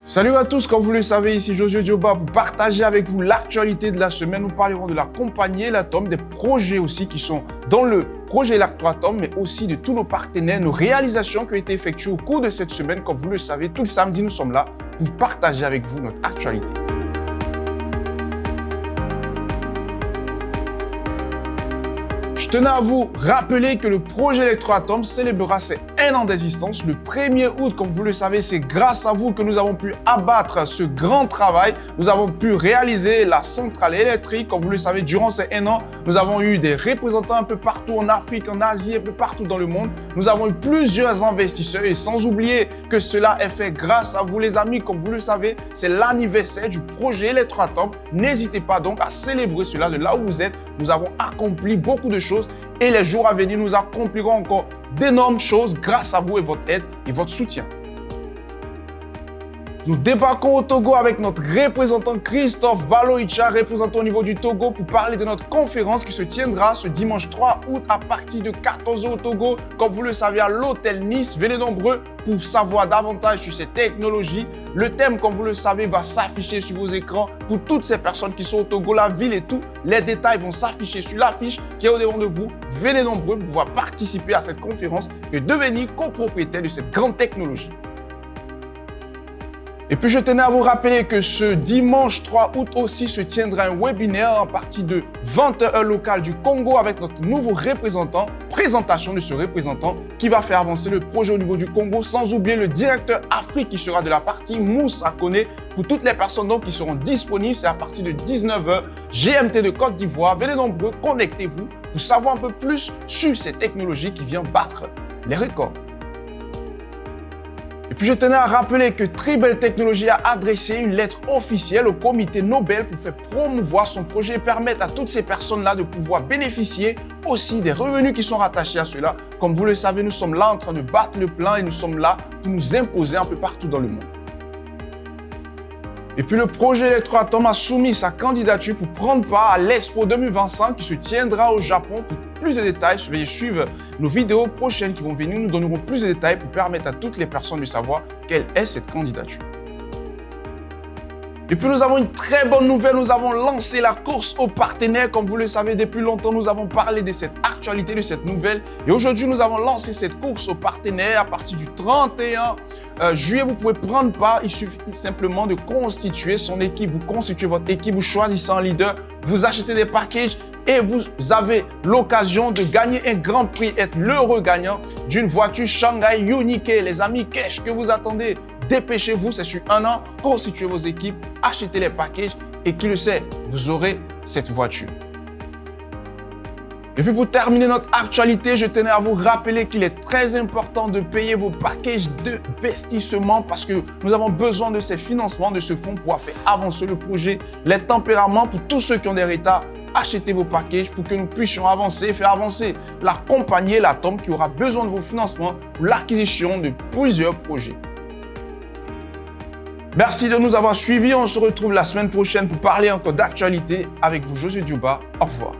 Salut à tous, comme vous le savez, ici Josué Dioba pour partager avec vous l'actualité de la semaine. Nous parlerons de la compagnie Elatom, des projets aussi qui sont dans le projet Electroatom, mais aussi de tous nos partenaires, nos réalisations qui ont été effectuées au cours de cette semaine. Comme vous le savez, tout le samedi, nous sommes là pour partager avec vous notre actualité. Je tenais à vous rappeler que le projet Electroatom célébrera ses 1 an d'existence le 1er août. Comme vous le savez, c'est grâce à vous que nous avons pu abattre ce grand travail. Nous avons pu réaliser la centrale électrique. Comme vous le savez, durant ces 1 an, nous avons eu des représentants un peu partout en Afrique, en Asie, un peu partout dans le monde. Nous avons eu plusieurs investisseurs et sans oublier que cela est fait grâce à vous les amis. Comme vous le savez, c'est l'anniversaire du projet Electroatom. N'hésitez pas donc à célébrer cela de là où vous êtes. Nous avons accompli beaucoup de choses et les jours à venir, nous accomplirons encore d'énormes choses grâce à vous et votre aide et votre soutien. Nous débarquons au Togo avec notre représentant Christophe Baloicha, représentant au niveau du Togo, pour parler de notre conférence qui se tiendra ce dimanche 3 août à partir de 14h au Togo. Comme vous le savez, à l'hôtel Nice, venez nombreux pour savoir davantage sur ces technologies. Le thème, comme vous le savez, va s'afficher sur vos écrans pour toutes ces personnes qui sont au Togo, la ville et tout. Les détails vont s'afficher sur l'affiche qui est au-devant de vous. Venez nombreux pour pouvoir participer à cette conférence et devenir copropriétaire de cette grande technologie. Et puis, je tenais à vous rappeler que ce dimanche 3 août aussi se tiendra un webinaire en partie de 20h heure locale du Congo avec notre nouveau représentant, présentation de ce représentant qui va faire avancer le projet au niveau du Congo, sans oublier le directeur Afrique qui sera de la partie Moussa Koné. Pour toutes les personnes donc qui seront disponibles, c'est à partir de 19h GMT de Côte d'Ivoire. Venez nombreux, connectez-vous pour savoir un peu plus sur ces technologies qui viennent battre les records. Et puis, je tenais à rappeler que Tribel Technologies a adressé une lettre officielle au comité Nobel pour faire promouvoir son projet et permettre à toutes ces personnes-là de pouvoir bénéficier aussi des revenus qui sont rattachés à cela. Comme vous le savez, nous sommes là en train de battre le plein et nous sommes là pour nous imposer un peu partout dans le monde. Et puis, le projet Electroatom a soumis sa candidature pour prendre part à l'Expo 2025 qui se tiendra au Japon. Pour plus de détails, veuillez suivre nos vidéos prochaines qui vont venir. Nous donnerons plus de détails pour permettre à toutes les personnes de savoir quelle est cette candidature. Et puis, nous avons une très bonne nouvelle. Nous avons lancé la course aux partenaires. Comme vous le savez, depuis longtemps, nous avons parlé de cette actualité, de cette nouvelle. Et aujourd'hui, nous avons lancé cette course aux partenaires à partir du 31 juillet. Vous pouvez prendre part. Il suffit simplement de constituer son équipe. Vous constituez votre équipe, vous choisissez un leader, vous achetez des packages et vous avez l'occasion de gagner un grand prix, être l'heureux gagnant d'une voiture Shanghai Unique. Les amis, qu'est-ce que vous attendez? Dépêchez-vous, c'est sur 1 an, constituez vos équipes, achetez les packages et qui le sait, vous aurez cette voiture. Et puis pour terminer notre actualité, je tenais à vous rappeler qu'il est très important de payer vos packages d'investissement parce que nous avons besoin de ces financements, de ce fonds pour pouvoir faire avancer le projet. Les tempéraments, pour tous ceux qui ont des retards, achetez vos packages pour que nous puissions avancer, faire avancer la compagnie Elatom qui aura besoin de vos financements pour l'acquisition de plusieurs projets. Merci de nous avoir suivis. On se retrouve la semaine prochaine pour parler encore d'actualité avec vous, Josué Dioba. Au revoir.